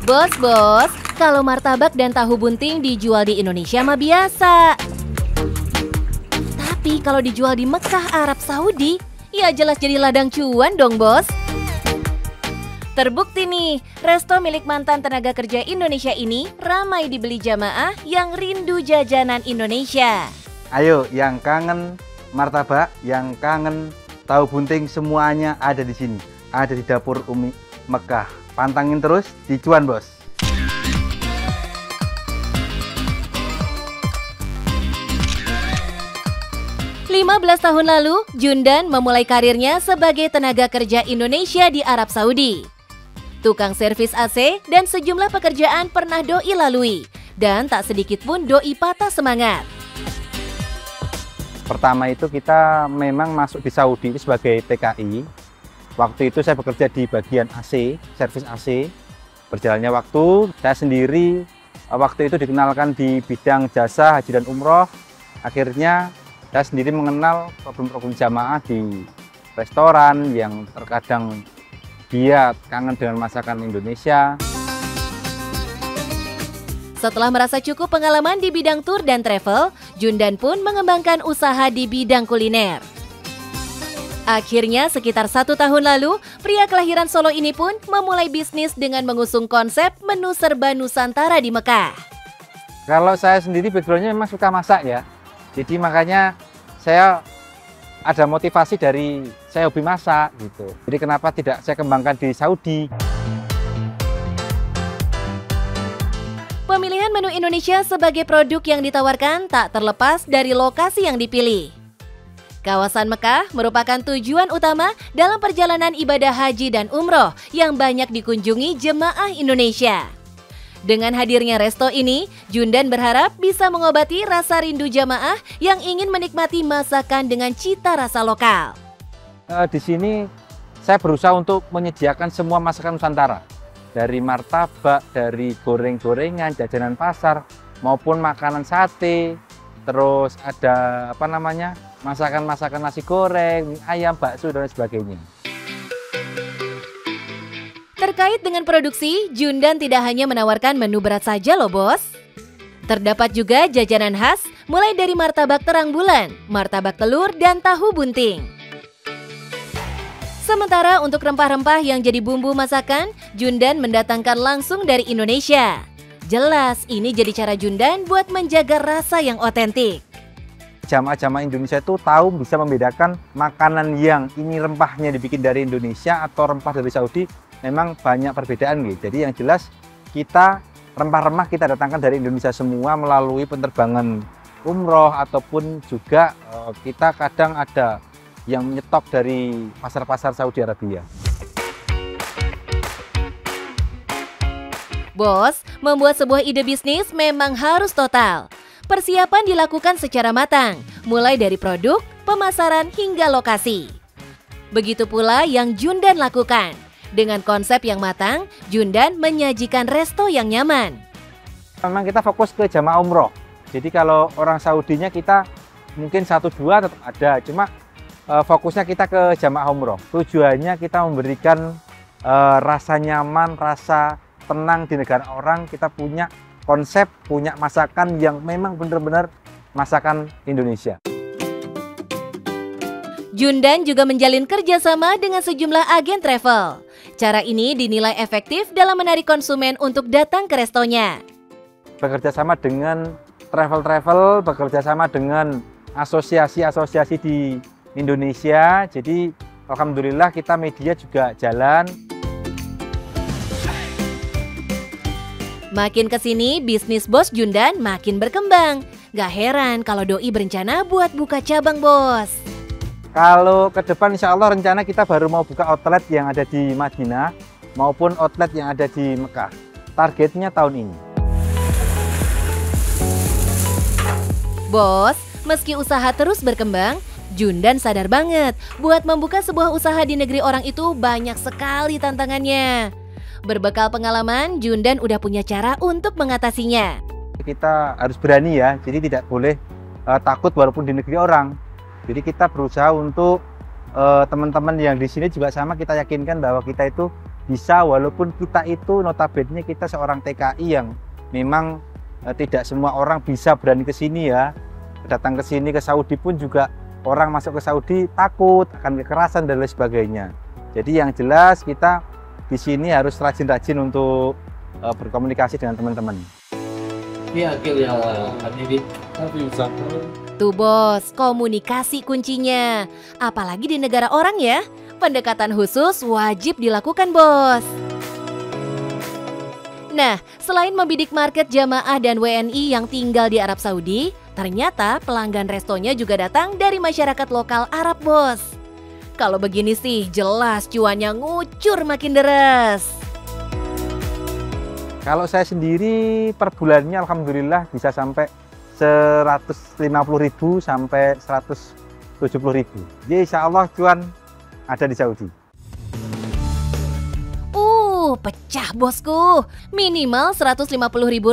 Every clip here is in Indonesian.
Bos, kalau martabak dan tahu bunting dijual di Indonesia mah biasa. Tapi kalau dijual di Mekah, Arab Saudi, ya jelas jadi ladang cuan dong, Bos. Terbukti nih, resto milik mantan tenaga kerja Indonesia ini ramai dibeli jamaah yang rindu jajanan Indonesia. Ayo, yang kangen martabak, yang kangen tahu bunting, semuanya ada di sini. Ada di dapur Umi Mekah. Pantangin terus, dicuan, Bos. Lima belas tahun lalu, Jundan memulai karirnya sebagai tenaga kerja Indonesia di Arab Saudi. Tukang servis AC dan sejumlah pekerjaan pernah Doi lalui. Dan tak sedikit pun Doi patah semangat. Pertama itu kita memang masuk di Saudi sebagai TKI. Waktu itu saya bekerja di bagian AC, servis AC. Berjalannya waktu, saya sendiri waktu itu dikenalkan di bidang jasa haji dan umroh. Akhirnya saya sendiri mengenal problem-problem jamaah di restoran yang terkadang dia kangen dengan masakan Indonesia. Setelah merasa cukup pengalaman di bidang tour dan travel, Jundan pun mengembangkan usaha di bidang kuliner. Akhirnya sekitar 1 tahun lalu, pria kelahiran Solo ini pun memulai bisnis dengan mengusung konsep menu serba Nusantara di Mekah. Kalau saya sendiri backgroundnya memang suka masak ya. Jadi makanya saya ada motivasi dari saya hobi masak gitu. Jadi kenapa tidak saya kembangkan di Saudi? Pemilihan menu Indonesia sebagai produk yang ditawarkan tak terlepas dari lokasi yang dipilih. Kawasan Mekah merupakan tujuan utama dalam perjalanan ibadah haji dan umroh yang banyak dikunjungi jemaah Indonesia. Dengan hadirnya resto ini, Jundan berharap bisa mengobati rasa rindu jamaah yang ingin menikmati masakan dengan cita rasa lokal. Di sini saya berusaha untuk menyediakan semua masakan Nusantara. Dari martabak, dari goreng-gorengan, jajanan pasar, maupun makanan sate. Terus ada masakan-masakan nasi goreng, mie ayam, bakso, dan sebagainya. Terkait dengan produksi, Jundan tidak hanya menawarkan menu berat saja loh, Bos. Terdapat juga jajanan khas, mulai dari martabak terang bulan, martabak telur, dan tahu bunting. Sementara untuk rempah-rempah yang jadi bumbu masakan, Jundan mendatangkan langsung dari Indonesia. Jelas, ini jadi cara Jundan buat menjaga rasa yang otentik. Jamaah-jamaah Indonesia itu tahu bisa membedakan makanan yang ini rempahnya dibikin dari Indonesia atau rempah dari Saudi. Memang banyak perbedaan gitu. Jadi yang jelas kita rempah-rempah kita datangkan dari Indonesia semua melalui penerbangan umroh ataupun juga kita kadang ada yang nyetok dari pasar-pasar Saudi Arabia. Bos, membuat sebuah ide bisnis memang harus total. Persiapan dilakukan secara matang, mulai dari produk, pemasaran, hingga lokasi. Begitu pula yang Jundan lakukan. Dengan konsep yang matang, Jundan menyajikan resto yang nyaman. Memang kita fokus ke jamaah umroh. Jadi kalau orang Saudinya kita mungkin 1-2 tetap ada, cuma fokusnya kita ke jamaah umroh. Tujuannya kita memberikan rasa nyaman, rasa tenang di negara orang. Kita punya konsep, punya masakan yang memang benar-benar masakan Indonesia. Jundan juga menjalin kerjasama dengan sejumlah agen travel. Cara ini dinilai efektif dalam menarik konsumen untuk datang ke restonya. Bekerja sama dengan travel-travel, bekerja sama dengan asosiasi-asosiasi di Indonesia. Jadi alhamdulillah kita media juga jalan. Makin kesini, bisnis Bos Jundan makin berkembang. Gak heran kalau Doi berencana buat buka cabang, Bos. Kalau ke depan insya Allah rencana kita baru mau buka outlet yang ada di Madinah maupun outlet yang ada di Mekah. Targetnya tahun ini. Bos, meski usaha terus berkembang, Jundan sadar banget buat membuka sebuah usaha di negeri orang itu banyak sekali tantangannya. Berbekal pengalaman, Jundan udah punya cara untuk mengatasinya. Kita harus berani ya, jadi tidak boleh takut walaupun di negeri orang. Jadi kita berusaha untuk teman-teman yang di sini juga sama, kita yakinkan bahwa kita itu bisa, walaupun kita itu notabene kita seorang TKI yang memang tidak semua orang bisa berani ke sini ya. Datang ke sini ke Saudi pun juga orang masuk ke Saudi takut akan kekerasan dan lain sebagainya. Jadi yang jelas kita di sini harus rajin-rajin untuk berkomunikasi dengan teman-teman. Tuh bos, komunikasi kuncinya. Apalagi di negara orang ya, pendekatan khusus wajib dilakukan bos. Nah, selain membidik market jamaah dan WNI yang tinggal di Arab Saudi, ternyata pelanggan restonya juga datang dari masyarakat lokal Arab bos. Kalau begini sih jelas cuannya ngucur makin deras. Kalau saya sendiri per bulannya alhamdulillah bisa sampai 150.000 sampai 170.000. Jadi insya Allah cuan ada di Saudi. Pecah bosku. Minimal 150.000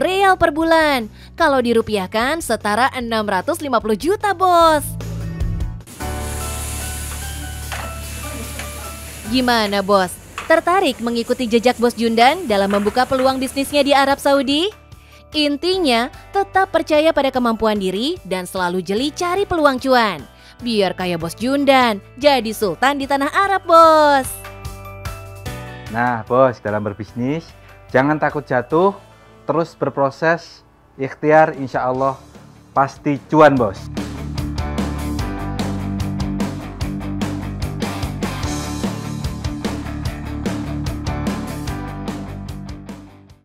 real per bulan. Kalau dirupiahkan setara 650 juta bos. Gimana bos? Tertarik mengikuti jejak bos Jundan dalam membuka peluang bisnisnya di Arab Saudi? Intinya, tetap percaya pada kemampuan diri dan selalu jeli cari peluang cuan. Biar kayak bos Jundan, jadi sultan di tanah Arab bos. Nah bos, dalam berbisnis jangan takut jatuh, terus berproses, ikhtiar, insya Allah pasti cuan bos.